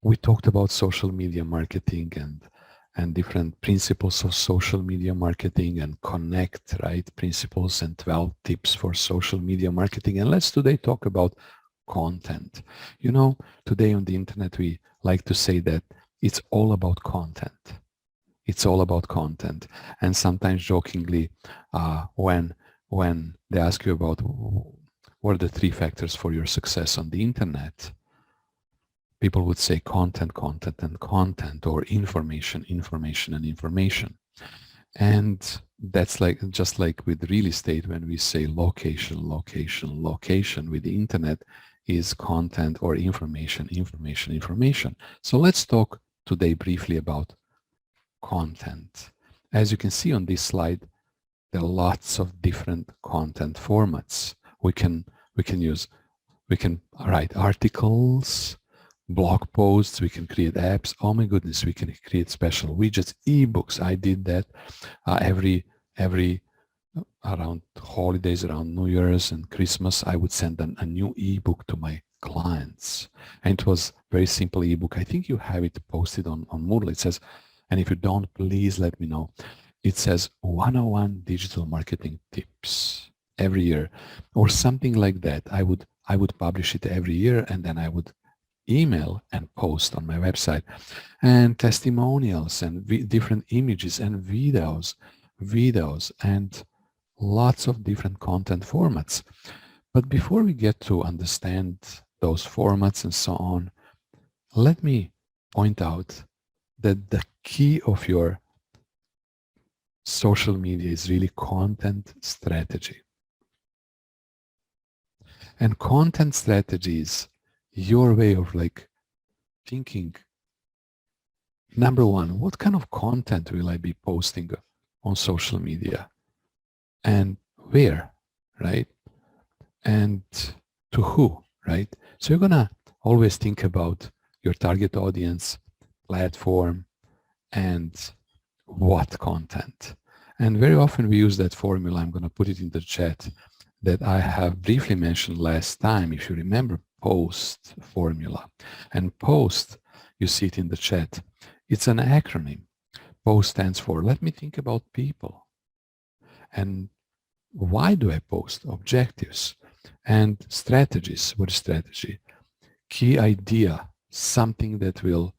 we talked about social media marketing and different principles of social media marketing and connect, right? Principles and 12 tips for social media marketing. And let's today talk about content. You know, today on the internet, we like to say that it's all about content. It's all about content. And sometimes jokingly, when they ask you about what are the 3 factors for your success on the internet, people would say content, content, and content, or information, information, and information. And that's like just like with real estate, when we say location, location, location, with the internet is content or information, information, information. So let's talk today briefly about content. As you can see on this slide, there are lots of different content formats. We can write articles, blog posts, we can create apps. Oh my goodness, we can create special widgets, ebooks. I did that every around holidays, around New Year's and Christmas, I would send a new ebook to my clients. And it was very simple ebook. I think you have it posted on Moodle. It says, and if you don't, please let me know. It says 101 digital marketing tips every year or something like that. I would publish it every year, and then I would email and post on my website, and testimonials and different images and videos and lots of different content formats. But before we get to understand those formats and so on, let me point out that the key of your social media is really content strategy. And content strategy is your way of like thinking, number one, what kind of content will I be posting on social media and where, right? And to who, right? So you're gonna always think about your target audience, platform, and what content. And very often we use that formula. I'm gonna put it in the chat that I have briefly mentioned last time. If you remember, POST formula. And POST, you see it in the chat. It's an acronym. POST stands for, let me think about people. And why do I post? Objectives. And strategies. What is strategy? Key idea, something that will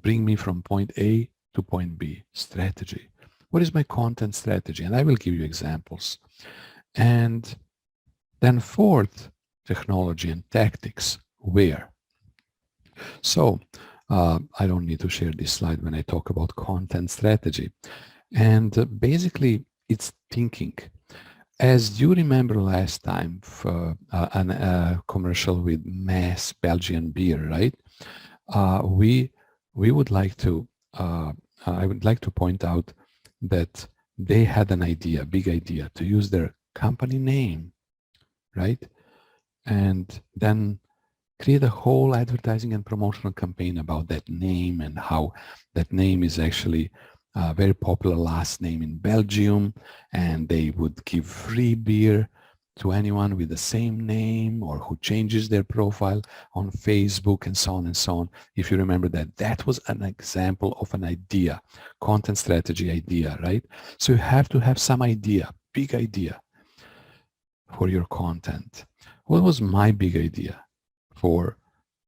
bring me from point A to point B. Strategy. What is my content strategy? And I will give you examples. And then fourth, technology and tactics. Where? So I don't need to share this slide when I talk about content strategy. And basically, it's thinking. As you remember last time, for a commercial with Mass Belgian beer, right? We would like to. I would like to point out that they had an idea, big idea, to use their company name, right? And then create a whole advertising and promotional campaign about that name and how that name is actually a very popular last name in Belgium, and they would give free beer to anyone with the same name or who changes their profile on Facebook and so on and so on. If you remember that, that was an example of an idea, content strategy idea, right? So you have to have some idea, big idea for your content. What was my big idea for,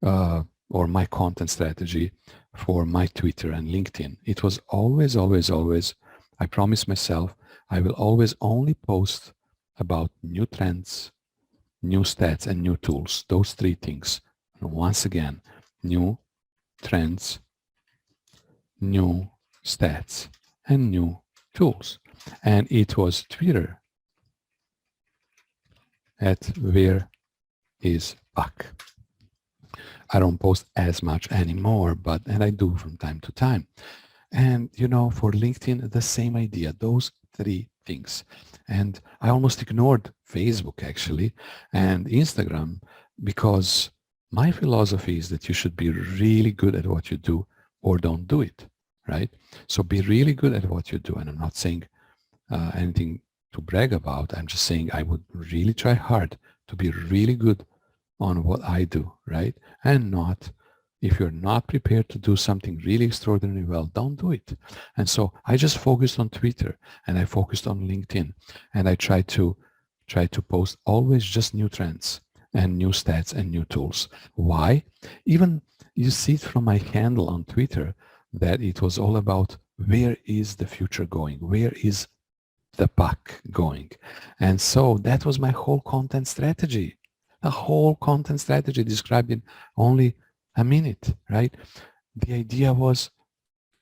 or my content strategy for my Twitter and LinkedIn? It was always, always, always, I promised myself, I will always only post about new trends, new stats, and new tools. Those 3 things. And once again, new trends, new stats, and new tools. And it was Twitter at Where is Buck. I don't post as much anymore, and I do from time to time. And you know, for LinkedIn, the same idea, those 3 things. And I almost ignored Facebook actually and Instagram, because my philosophy is that you should be really good at what you do or don't do it, right? So be really good at what you do. And I'm not saying anything to brag about. I'm just saying I would really try hard to be really good on what I do, right? And not If you're not prepared to do something really extraordinarily well, don't do it. And so I just focused on Twitter, and I focused on LinkedIn, and I try to post always just new trends and new stats and new tools. Why? Even you see it from my handle on Twitter that it was all about where is the future going? Where is the puck going? And so that was my whole content strategy. The whole content strategy described in only a minute, right? The idea was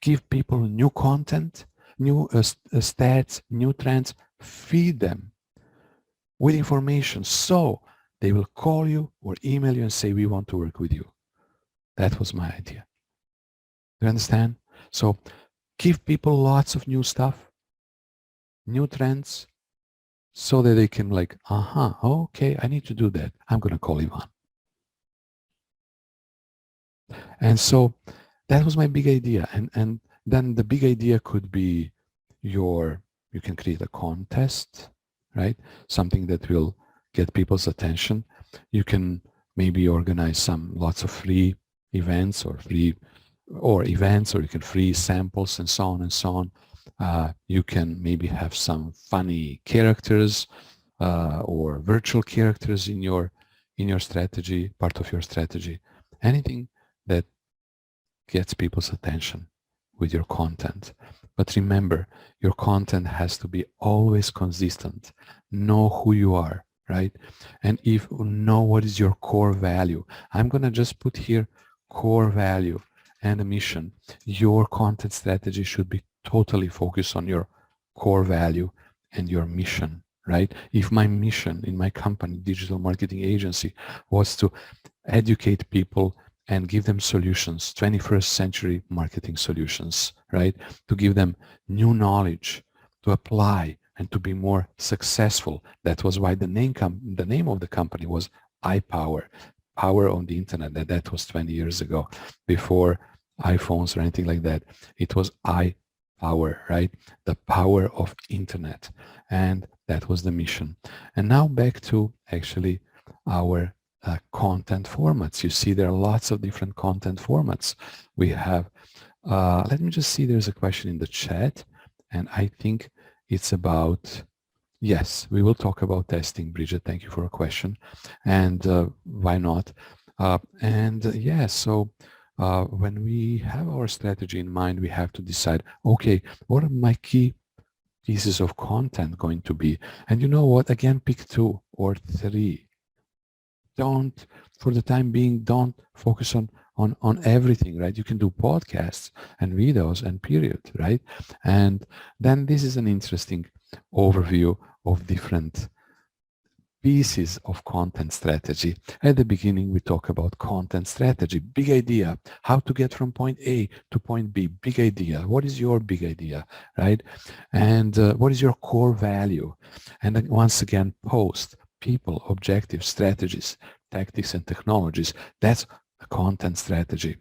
give people new content, new stats, new trends, feed them with information so they will call you or email you and say, we want to work with you. That was my idea. You understand? So give people lots of new stuff, new trends, so that they can like, okay, I need to do that. I'm going to call Ivan. And so that was my big idea. And then the big idea could be you can create a contest, right? Something that will get people's attention. You can maybe organize lots of free events or events, or you can free samples and so on and so on. You can maybe have some funny characters or virtual characters in your strategy, part of your strategy. Anything that gets people's attention with your content. But remember, your content has to be always consistent. Know who you are, right? And know what is your core value. I'm going to just put here core value and a mission. Your content strategy should be totally focused on your core value and your mission, right? If my mission in my company, digital marketing agency, was to educate people and give them solutions, 21st century marketing solutions, right? To give them new knowledge, to apply and to be more successful. That was why the name of the company was iPower, power on the internet. That was 20 years ago, before iPhones or anything like that. It was iPower, right? The power of internet. And that was the mission. And now back to actually our content formats. You see there are lots of different content formats. We have, let me just see, there's a question in the chat, and I think it's about, yes, we will talk about testing, Bridget. Thank you for a question. And why not? So when we have our strategy in mind, we have to decide, okay, what are my key pieces of content going to be? And you know what? Again, pick 2 or 3. Don't, for the time being, don't focus on everything, right? You can do podcasts and videos and period, right? And then this is an interesting overview of different pieces of content strategy. At the beginning, we talk about content strategy, big idea, how to get from point A to point B, big idea. What is your big idea, right? And what is your core value? And then once again, post, people, objectives, strategies, tactics, and technologies. That's a content strategy.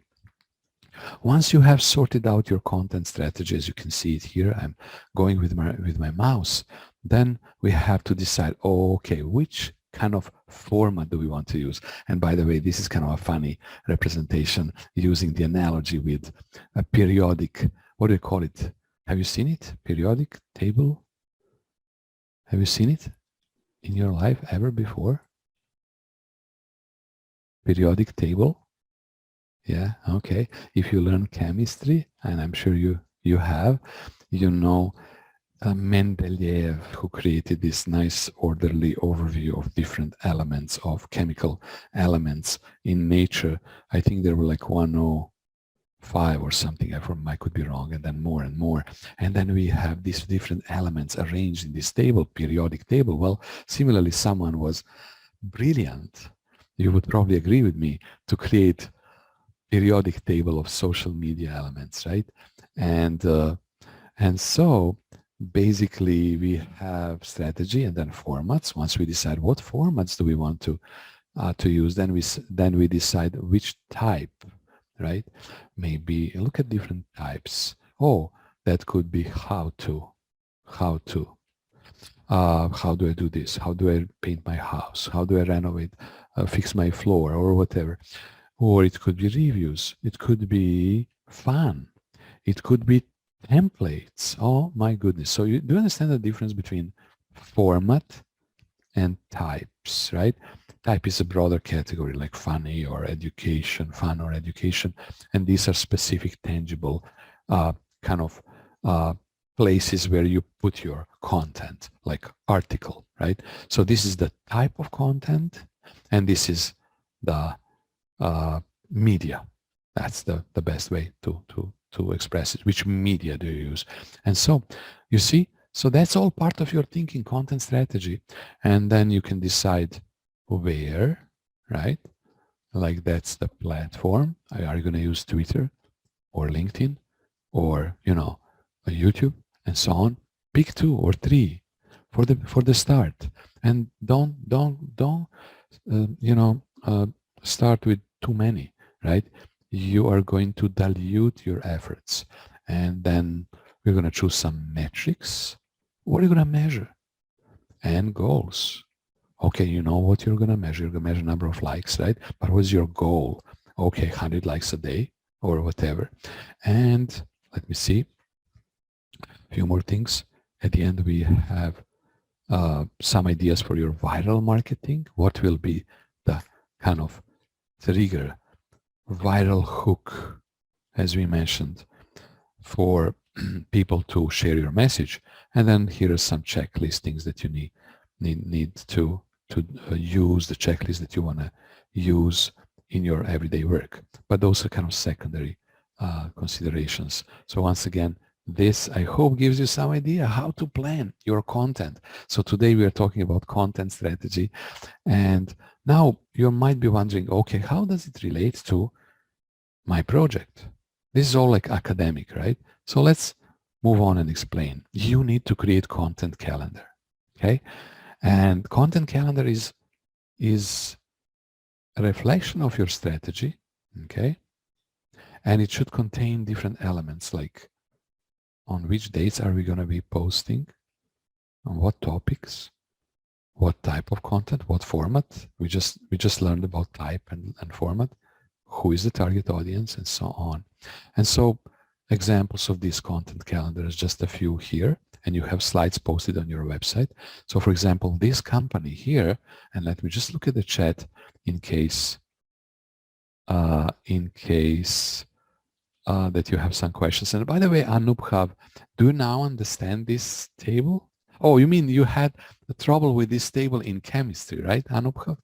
Once you have sorted out your content strategy, as you can see it here, I'm going with my mouse, then we have to decide, okay, which kind of format do we want to use? And by the way, this is kind of a funny representation using the analogy with a periodic, what do you call it? Have you seen it? Periodic table? Have you seen it in your life ever before? Periodic table? Yeah, okay. If you learn chemistry, and I'm sure you have, you know Mendeleev, who created this nice orderly overview of different elements, of chemical elements in nature. I think there were like 105 or something. I could be wrong, and then more and more. And then we have these different elements arranged in this table, periodic table. Well, similarly, someone was brilliant, you would probably agree with me, to create periodic table of social media elements, right? And so basically we have strategy and then formats. Once we decide what formats do we want to use, then we decide which type, right? Maybe look at different types. That could be how do I do this? How do I paint my house? How do I renovate, fix my floor or whatever? or it could be reviews. It could be fun. It could be templates. Oh my goodness. So you do understand the difference between format and types, right? Type is a broader category like funny or education, fun or education. And these are specific, tangible kind of places where you put your content, like article, right? So this is the type of content, and this is the media. That's the best way to express it. Which media do you use? And so you see, so that's all part of your thinking content strategy. And then you can decide where, right? Like that's the platform. Are you going to use Twitter or LinkedIn or, you know, YouTube and so on? Pick 2 or 3 for the start. And don't start with too many, right? You are going to dilute your efforts. And then we're going to choose some metrics. What are you going to measure? And goals. Okay, you know what you're going to measure. You're going to measure number of likes, right? But what's your goal? Okay, 100 likes a day or whatever. And let me see. A few more things. At the end, we have some ideas for your viral marketing. What will be the kind of trigger, viral hook, as we mentioned, for people to share your message. And then here are some checklistings that you need to use, the checklist that you want to use in your everyday work. But those are kind of secondary considerations. So once again, this, I hope, gives you some idea how to plan your content. So today we are talking about content strategy. And now you might be wondering, okay, how does it relate to my project? This is all like academic, right? So let's move on and explain. You need to create content calendar, okay? And content calendar is a reflection of your strategy, okay? And it should contain different elements like on which dates are we going to be posting, on what topics, what type of content, what format. We just learned about type and format, who is the target audience, and so on. And so examples of this content calendar is just a few here, and you have slides posted on your website. So for example, this company here, and let me just look at the chat in case that you have some questions. And by the way, Anubhav, do you now understand this table? Oh, you mean you had trouble with this table in chemistry, right, Anubhav?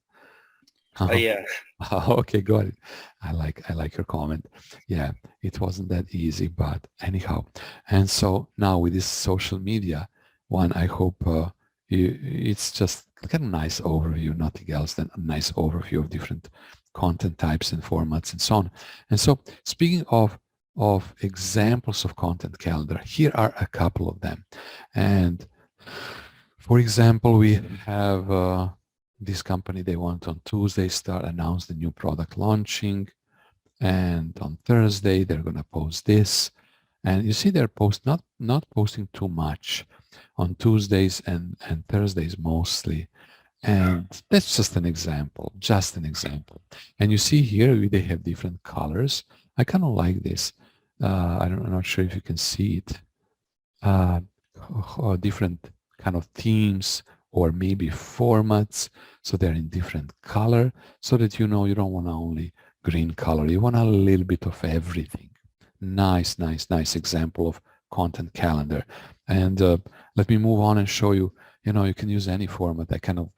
Yeah. Okay, got it. I like your comment. Yeah, it wasn't that easy, but anyhow. And so now with this social media one, I hope it's just kind of nice overview, nothing else than a nice overview of different content types and formats and so on. And so speaking of examples of content calendar, here are a couple of them. And for example, we have this company, they want on Tuesday announce the new product launching, and on Thursday they're going to post this. And you see they're not posting too much on Tuesdays and Thursdays mostly. And that's just an example. And you see here they have different colors. I kind of like this. I'm not sure if you can see it. Different kind of themes or maybe formats. So they're in different color so that you know you don't want only green color. You want a little bit of everything. Nice example of content calendar. And let me move on and show you, you can use any format. I kind of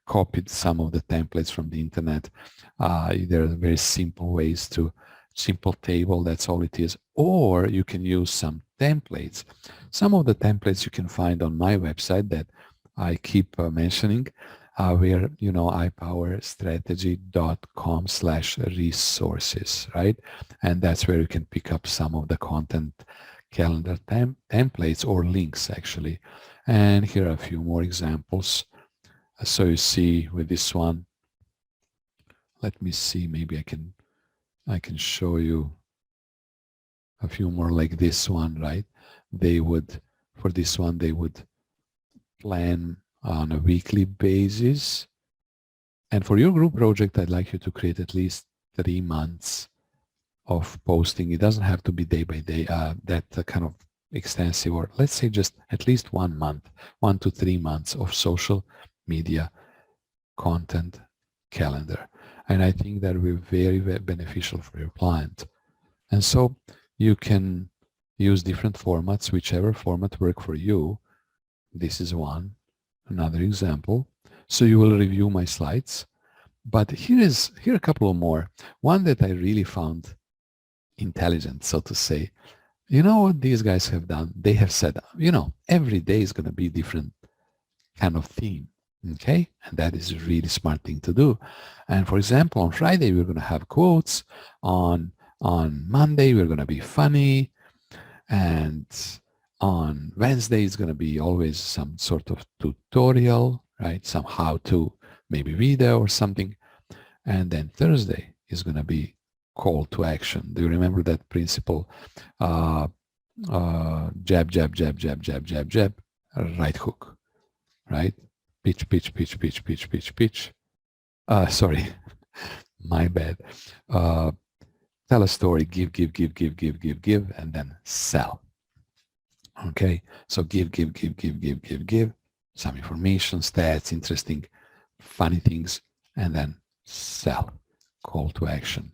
copied some of the templates from the internet. There are very simple ways to simple table, that's all it is. Or you can use some templates. Some of the templates you can find on my website that I keep mentioning, where, ipowerstrategy.com/resources, right? And that's where you can pick up some of the content calendar templates or links actually. And here are a few more examples. So you see with this one, let me see, maybe I can show you a few more like this one, right? For this one, they would plan on a weekly basis. And for your group project, I'd like you to create at least 3 months of posting. It doesn't have to be day by day, that kind of extensive, or let's say just at least 1 month, 1 to 3 months of social media content calendar. And I think that will be very, very beneficial for your client. And so you can use different formats, whichever format work for you. This is another example. So you will review my slides. But here are a couple of more. One that I really found intelligent, so to say. You know what these guys have done? They have said, every day is going to be different kind of theme. Okay, and that is a really smart thing to do. And for example, on Friday we're going to have quotes. On Monday we're going to be funny, and on Wednesday it's going to be always some sort of tutorial, right? Some how-to, maybe video or something. And then Thursday is going to be call to action. Do you remember that principle? Jab, jab, jab, jab, jab, jab, jab, right hook, right? Pitch, pitch, pitch, pitch, pitch, pitch, pitch. Sorry, my bad. Tell a story, give, and then sell. Okay, so give, some information, stats, interesting, funny things, and then sell, call to action.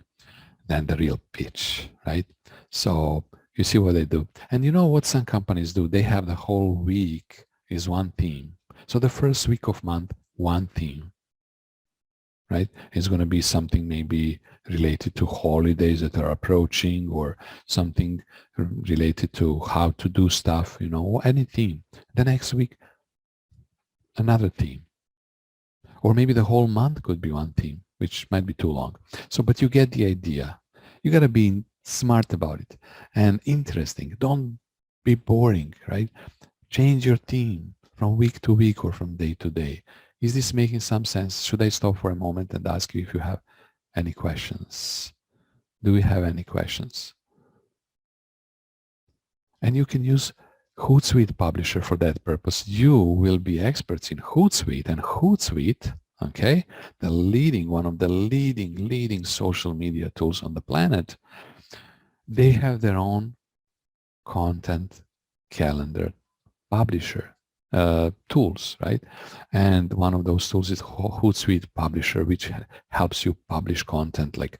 Then the real pitch, right? So you see what they do. And you know what some companies do? They have the whole week is one theme. So the first week of month, one theme, right? It's going to be something maybe related to holidays that are approaching, or something related to how to do stuff, any theme. The next week, another theme. Or maybe the whole month could be one theme, which might be too long. So, but you get the idea. You got to be smart about it and interesting. Don't be boring, right? Change your theme from week to week or from day to day. Is this making some sense? Should I stop for a moment and ask you if you have any questions? Do we have any questions? And you can use Hootsuite Publisher for that purpose. You will be experts in Hootsuite, and Hootsuite, okay, one of the leading social media tools on the planet. They have their own content calendar publisher tools, right? And one of those tools is Hootsuite Publisher, which helps you publish content, like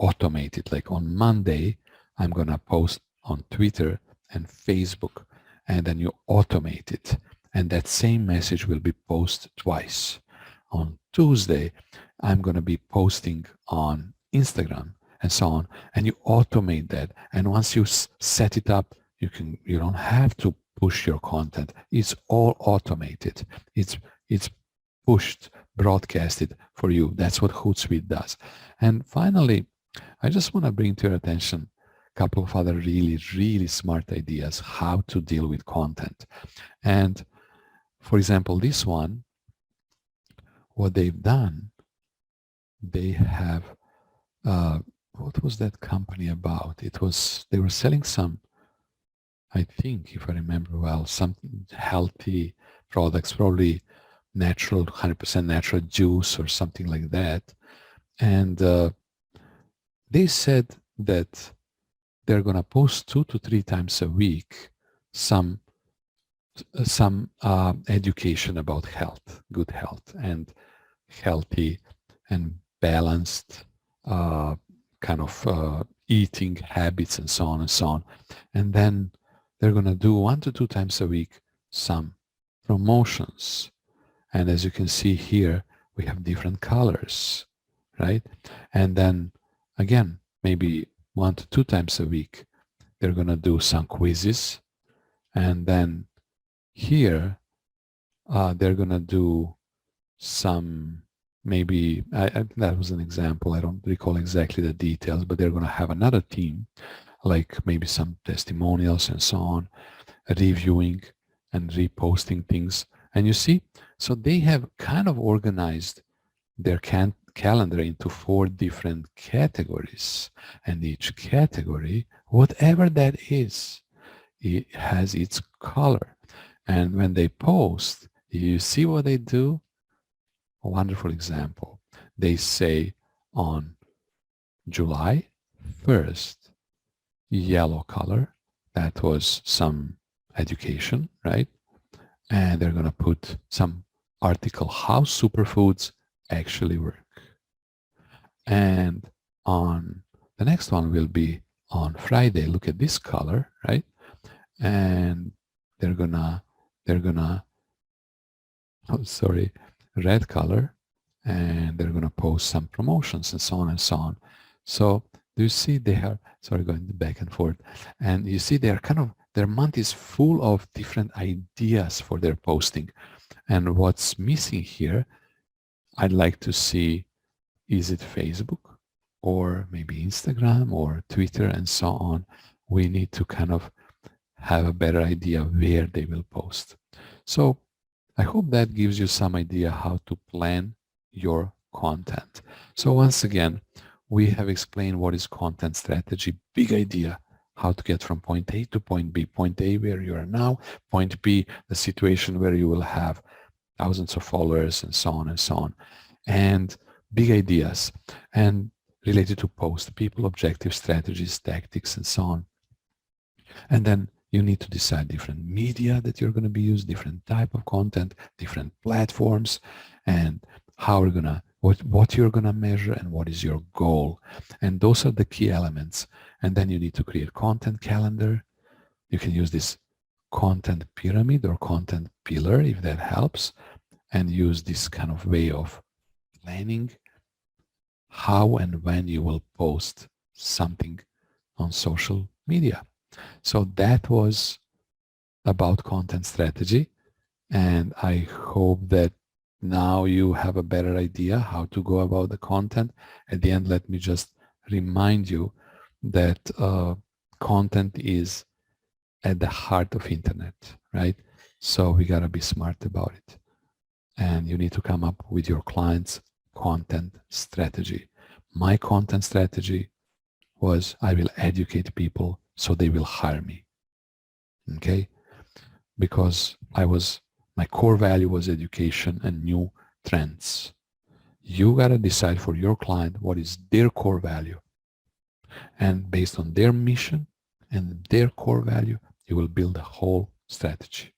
automate it. Like on Monday, I'm going to post on Twitter and Facebook, and then you automate it. And that same message will be posted twice. On Tuesday, I'm going to be posting on Instagram and so on. And you automate that. And once you set it up, you don't have to push your content. It's all automated. It's pushed, broadcasted for you. That's what Hootsuite does. And finally, I just want to bring to your attention a couple of other really smart ideas how to deal with content. And for example, this one, what they've done, they have, what was that company about? They were selling some, I think, if I remember well, some healthy products, probably natural, 100% natural juice or something like that. And they said that they're going to post 2 to 3 times a week some education about health, good health, and healthy and balanced kind of eating habits and so on and so on. And then they're going to do 1 to 2 times a week some promotions. And as you can see here, we have different colors, right? And then again, maybe 1 to 2 times a week, they're going to do some quizzes. And then here, they're going to do some, maybe, that was an example. I don't recall exactly the details, but they're going to have another team, like maybe some testimonials and so on, reviewing and reposting things. And you see, so they have kind of organized their calendar into 4 different categories. And each category, whatever that is, it has its color. And when they post, you see what they do? A wonderful example. They say on July 1st, yellow color, that was some education, right? And they're going to put some article, how superfoods actually work. And on the next one will be on Friday. Look at this color, right? And they're gonna, oh, sorry, red color, and they're gonna post some promotions and so on and so on. So do you see they are, sorry, going back and forth, and you see they're kind of, their month is full of different ideas for their posting. And what's missing here, I'd like to see, is it Facebook or maybe Instagram or Twitter and so on? We need to kind of have a better idea where they will post. So I hope that gives you some idea how to plan your content. So once again, we have explained what is content strategy, big idea, how to get from point A to point B. Point A, where you are now, point B, the situation where you will have thousands of followers and so on and so on. And big ideas and related to post, people, objectives, strategies, tactics, and so on. And then you need to decide different media that you're going to be used, different type of content, different platforms, and how we're going to, what you're going to measure and what is your goal. And those are the key elements. And then you need to create content calendar. You can use this content pyramid or content pillar if that helps, and use this kind of way of planning how and when you will post something on social media. So that was about content strategy, and I hope that now you have a better idea how to go about the content. At the end, let me just remind you that content is at the heart of internet, right? So we gotta be smart about it. And you need to come up with your client's content strategy. My content strategy was I will educate people so they will hire me. Okay? Because my core value was education and new trends. You gotta decide for your client what is their core value. And based on their mission and their core value, you will build a whole strategy.